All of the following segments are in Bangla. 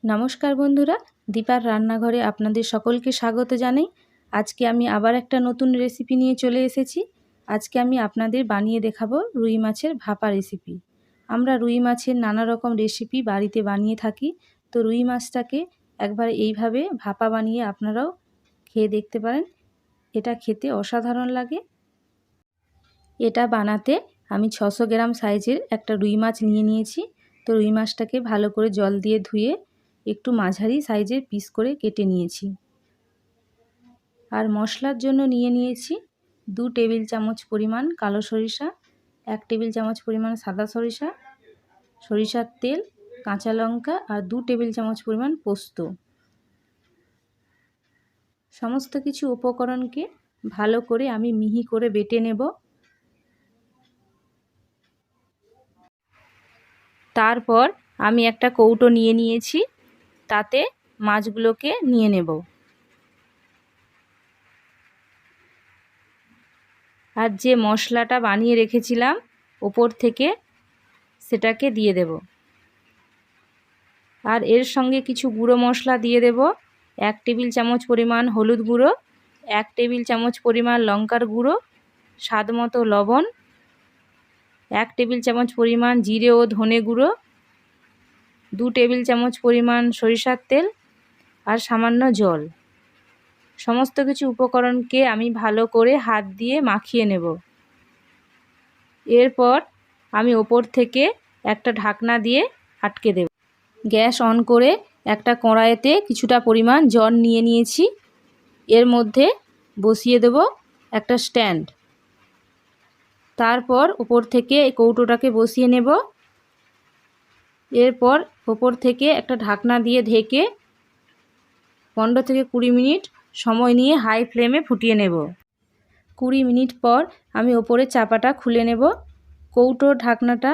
নমস্কার বন্ধুরা, দীপার রান্নাঘরে আপনাদের সকলকে স্বাগত জানাই। আজকে আমি আবার একটা নতুন রেসিপি নিয়ে চলে এসেছি। আজকে আমি আপনাদের বানিয়ে দেখাবো রুই মাছের ভাপা রেসিপি। আমরা রুই মাছের নানা রকম রেসিপি বাড়িতে বানিয়ে থাকি, তো রুই মাছটাকে একবার এইভাবে ভাপা বানিয়ে আপনারাও খেয়ে দেখতে পারেন। এটা খেতে অসাধারণ লাগে। এটা বানাতে আমি 600 গ্রাম সাইজের একটা রুই মাছ নিয়ে নিয়েছি। তো রুই মাছটাকে ভালো করে জল দিয়ে ধুয়ে একটু মাঝারি সাইজের পিস করে কেটে নিয়েছি। আর মশলার জন্য নিয়ে নিয়েছি 2 টেবিল চামচ পরিমাণ কালো সরিষা, 1 টেবিল চামচ পরিমাণ সাদা সরিষা, সরিষার তেল, কাঁচা লঙ্কা আর 2 টেবিল চামচ পরিমাণ পোস্ত। সমস্ত কিছু উপকরণকে ভালো করে আমি মিহি করে বেটে নেব। তারপর আমি একটা কৌটো নিয়ে নিয়েছি, তাতে মাছগুলোকে নিয়ে নেব। আর যে মশলাটা বানিয়ে রেখেছিলাম ওপর থেকে সেটাকে দিয়ে দেব। আর এর সঙ্গে কিছু গুঁড়ো মশলা দিয়ে দেব। 1 টেবিল চামচ পরিমাণ হলুদ গুঁড়ো, 1 টেবিল চামচ পরিমাণ লঙ্কার গুঁড়ো, স্বাদ মতো লবণ, 1 টেবিল চামচ পরিমাণ জিরে ও ধনে গুঁড়ো, 2 টেবিল চামচ পরিমাণ সরিষার তেল আর সামান্য জল। সমস্ত কিছু উপকরণকে আমি ভালো করে হাত দিয়ে মাখিয়ে নেব। এরপর আমি ওপর থেকে একটা ঢাকনা দিয়ে আটকে দেব। গ্যাস অন করে একটা কড়াইতে কিছুটা পরিমাণ জল নিয়ে নিয়েছি। এর মধ্যে বসিয়ে দেব একটা স্ট্যান্ড। তারপর ওপর থেকে এই কৌটোটাকে বসিয়ে নেব। এরপর ওপর থেকে একটা ঢাকনা দিয়ে ঢেকে 15 থেকে 20 মিনিট সময় নিয়ে হাই ফ্লেমে ফুটিয়ে নেব। 20 মিনিট পর আমি ওপরের চাপাটা খুলে নেব। কৌটোর ঢাকনাটা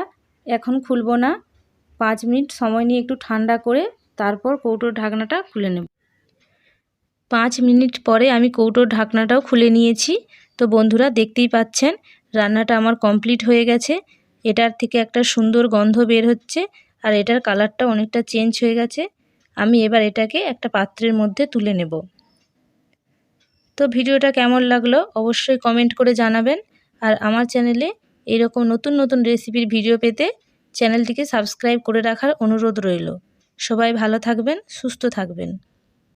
এখন খুলব না, 5 মিনিট সময় নিয়ে একটু ঠান্ডা করে তারপর কৌটোর ঢাকনাটা খুলে নেব। 5 মিনিট পরে আমি কৌটোর ঢাকনাটাও খুলে নিয়েছি। তো বন্ধুরা, দেখতেই পাচ্ছেন রান্নাটা আমার কমপ্লিট হয়ে গেছে। এটার থেকে একটা সুন্দর গন্ধ বের হচ্ছে আর এটার কালারটা অনেকটা চেঞ্জ হয়ে গেছে। আমি এবার এটাকে একটা পাত্রের মধ্যে তুলে নেব। তো ভিডিওটা কেমন লাগলো অবশ্যই কমেন্ট করে জানাবেন। আর আমার চ্যানেলে এরকম নতুন নতুন রেসিপির ভিডিও পেতে চ্যানেলটিকে সাবস্ক্রাইব করে রাখার অনুরোধ রইল। সবাই ভালো থাকবেন, সুস্থ থাকবেন।